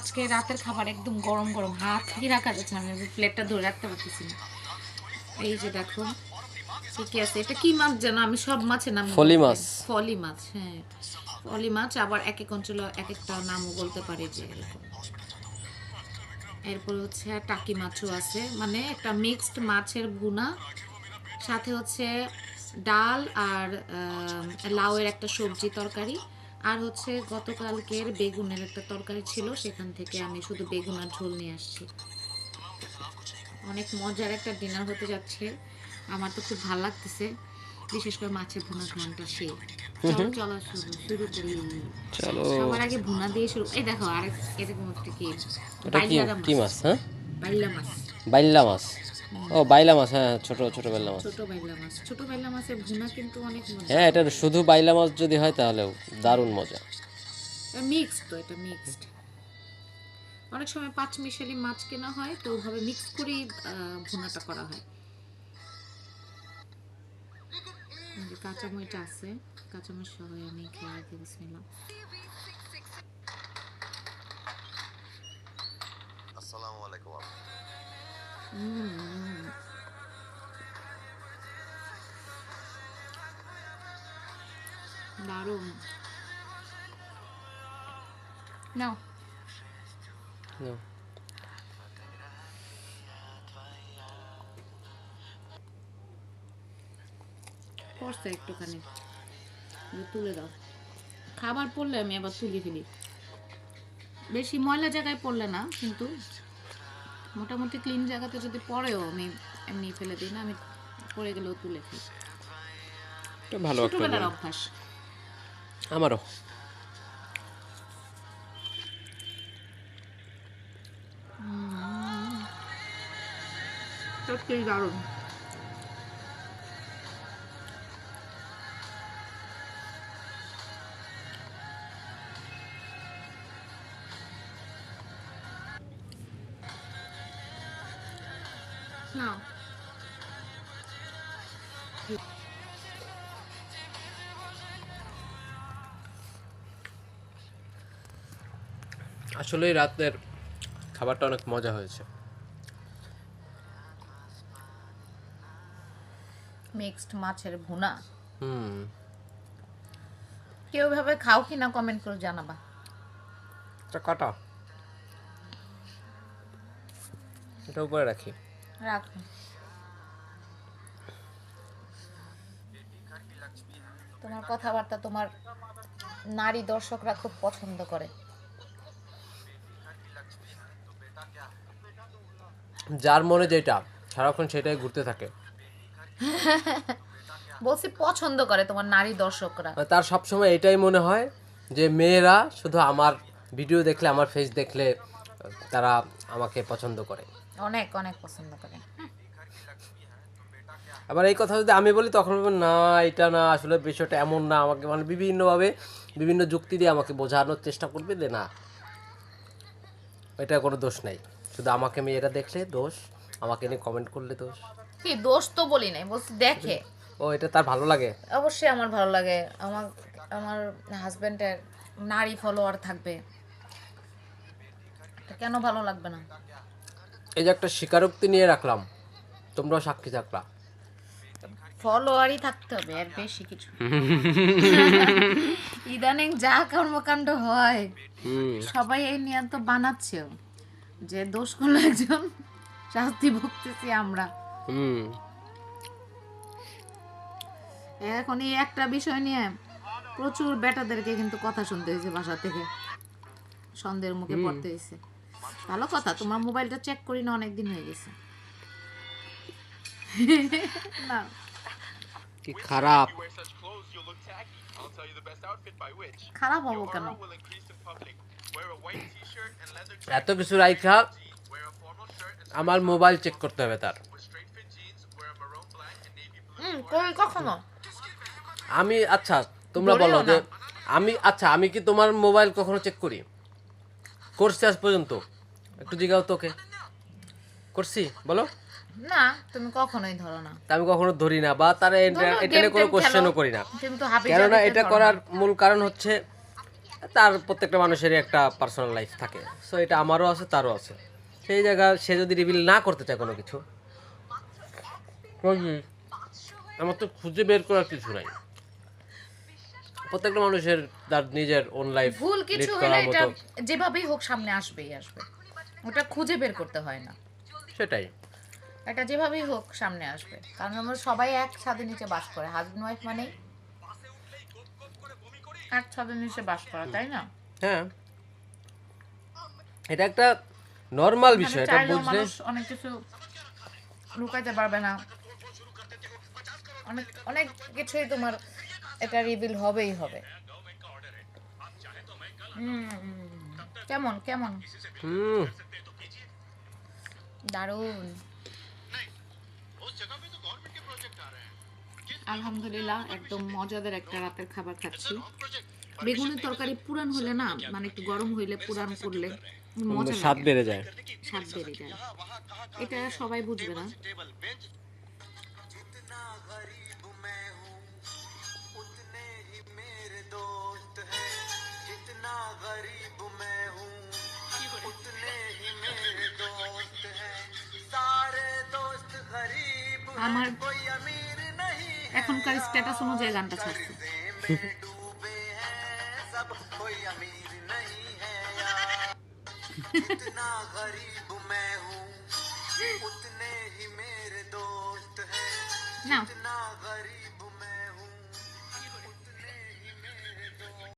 আজকে রাতের খাবার একদম গরম গরম, হাত থেকে রাখা যাচ্ছে না, আমি প্লেটটা ধরে রাখতে পারতেছি না। এই যে দেখো কি আছে, এটা কি মাছ যেন, আমি সব মাছের নাম ফলি মাছ। ফলি মাছ, হ্যাঁ ফলি মাছ, আবার এক এক অঞ্চলে এক একটা নামও বলতে পারে যে এরকম। এরপর হচ্ছে টাকি মাছও আছে, মানে একটা মিক্সড মাছের ভুনা, সাথে হচ্ছে ডাল আর লাউয়ের একটা সবজি তরকারি, আর হচ্ছে গতকালকের বেগুনের একটা তরকারি ছিল, সেখান থেকে আমি শুধু বেগুন আর ঝোল নিয়ে আসছি। অনেক মজার একটা ডিনার হতে যাচ্ছে, আমার তো খুব ভালো লাগতেছে, বিশেষ করে মাছের ভুনা ঘন্টা সে। চলো চলো শুরু করি। চলো। সবার আগে ভুনা দিয়ে শুরু। এই দেখো আরেক এরকম একটা কি, ওটা কি বাইলারা কি মাছ, মাছ? হ্যাঁ, বাইলা মাছ, বাইলা মাছ। ও বাইলা মাছ, হ্যাঁ, ছোট ছোট বাইলা মাছ। ছোট বাইলা মাছ, ছোট বাইলা মাছের ভুনা কিন্তু অনেক মজা। হ্যাঁ, এটা শুধু বাইলা মাছ যদি হয় তাহলেও দারুণ মজা। মিক্সড, তো এটা মিক্সড। অনেক সময় পাঁচ মিশালি মাছ কেনা হয়, তো ওভাবে মিক্স করেই ভুনাটা করা হয়। কাঁচামরিচ আছে, কাঁচামরিচ সহ আমি খেয়ে রাখি, বিসমিল্লাহ। আসসালামু আলাইকুম। দারুণ। নাও No. পড়ছে একটুখানি, তুলে দাও। খাবার পড়লে আমি আবার তুলে ফেলি, বেশি ময়লা জায়গায় পড়লে না, কিন্তু মোটামুটি ক্লিন জায়গাতে যদি পড়েও আমি এমনি ফেলে দিই না, আমি পড়ে গেলেও তুলে খাই। এটা ভালো একটা ছোটবেলার গুণ। অভ্যাস। আমারও। সত্যিই দারুণ। নাও আসলে রাতের খাবারটা অনেক মজা হয়েছে। মিক্সড মাছের ভুনা, হুম। কেউ ভাবে খাও কিনা কমেন্ট করে জানাবা। এটা কাটা, এটা উপরে রাখি। রাখো। তোমার কথাবার্তা তোমার নারী দর্শকরা খুব পছন্দ করে। যার মনে যেটা সারাক্ষণ সেটাই ঘুরতে থাকে। বলছি পছন্দ করে তোমার নারী দর্শকরা। তার সবসময় এটাই মনে হয় যে মেয়েরা শুধু আমার ভিডিও দেখলে, আমার ফেস দেখলে তারা আমাকে পছন্দ করে। অনেক অনেক পছন্দ করে। আবার এই কথা যদি আমি বলি তখন বলবেন না, এটা না, আসলে বিষয়টা এমন না, আমাকে মানে বিভিন্নভাবে বিভিন্ন যুক্তি দিয়ে আমাকে বোঝানোর চেষ্টা করবে যে না, এটা কোনো দোষ নাই, শুধু আমাকে মেয়েরা দেখলে দোষ, আমাকে নিয়ে কমেন্ট করলে দোষ। কি দোষ তো বলি নাই, বলছি দেখে। ও, এটা তার ভালো লাগে। অবশ্যই আমার ভালো লাগে, আমার আমার হাজবেন্ডের নারী ফলোয়ার থাকবে, এটা কেন ভালো লাগবে না? এই যে একটা স্বীকারোক্তি নিয়ে রাখলাম, তোমরাও সাক্ষী থাকলা। ফলোয়ারই থাকতে হবে, আর বেশি কিছু। ইদানিং যা কর্মকাণ্ড হয়, সবাই এই নিয়ে তো বানাচ্ছেও যে দোষ করলো একজন, শাস্তি ভুগতেছি আমরা। হুম। এখন এই একটা বিষয় নিয়ে প্রচুর বেটাদেরকে কিন্তু কথা শুনতে হয়েছে বাসা থেকে, সন্দেহের মুখে পড়তে হয়েছে। ভালো কথা, তোমার মোবাইলটা চেক করি না, অনেকদিন হয়ে গেছে। না কি খারাপ। খারাপ হবো কেন? এত কিছু রাইখা আমার মোবাইল চেক করতে হবে তার। কই কখনো আমি আচ্ছা, তোমরা বলো যে আমি কি তোমার মোবাইল কখনো চেক করি? করছি আজ পর্যন্ত? একটু জিজ্ঞাসা তোকে, করছি বলো? না, তুমি কখনোই ধরো না। তা আমি কখনো ধরি না, বা তারা এটা নিয়ে কোনো কোশ্চেনও করি না। কিন্তু হাবি কেননা এটা করার মূল কারণ হচ্ছে তার প্রত্যেকটা মানুষেরই একটা পার্সোনাল লাইফ থাকে, সো এটা আমারও আছে তারও আছে। সেই জায়গায় সে যদি রিভিল না করতে চায় কোনো কিছু, আমার তো খুঁজে বের করার কিছু নাই। প্রত্যেকটা মানুষের তার নিজের ওন লাইফ ভুল লিড কিছু হলে করার এটা মতো, যেভাবেই হোক সামনে আসবেই আসবে, ওটা খুঁজে বের করতে হয় না, সেটাই। এটা যেভাবেই হোক সামনে আসবে। কারণ আমরা সবাই এক ছাদের নিচে বাস করে, হাজব্যান্ড ওয়াইফ মানে এক ছাদের নিচে বাস করা, তাই না? হ্যাঁ, এটা একটা নর্মাল এখানে বিষয়, এটা চাইলেও বুঝলে। মানুষ অনেক কিছু লুকাইতে পারবে না, অনেক অনেক কিছুই তোমার এটা রিভিল হবেই হবে। কেমন কেমন হুম, দারুণ। আলহামদুলিল্লাহ, একদম মজাদার একটা রাতের খাবার খাচ্ছি। বেগুনের তরকারি পুরান হলে না, মানে একটু গরম হইলে পুরান করলে মজা স্বাদ লাগে, বেড়ে যায়। স্বাদ বেড়ে যায়। এটা সবাই বুঝবে না। जितना गरीब मैं हूँ उतने ही मेरे दोस्त हैं, जितना गरीब मैं हूँ उतने ही मेरे दोस्त हैं, सारे दोस्त गरीब আমার हैं, कोई अमीर नहीं है, এখনকার স্ট্যাটাস অনুযায়ী গানটা ছাড়ছি। कर्जे में डूबे हैं सब, कोई अमीर नहीं है यार, जितना गरीब मैं हूँ उतने ही मेरे दोस्त हैं, না जितना गरीब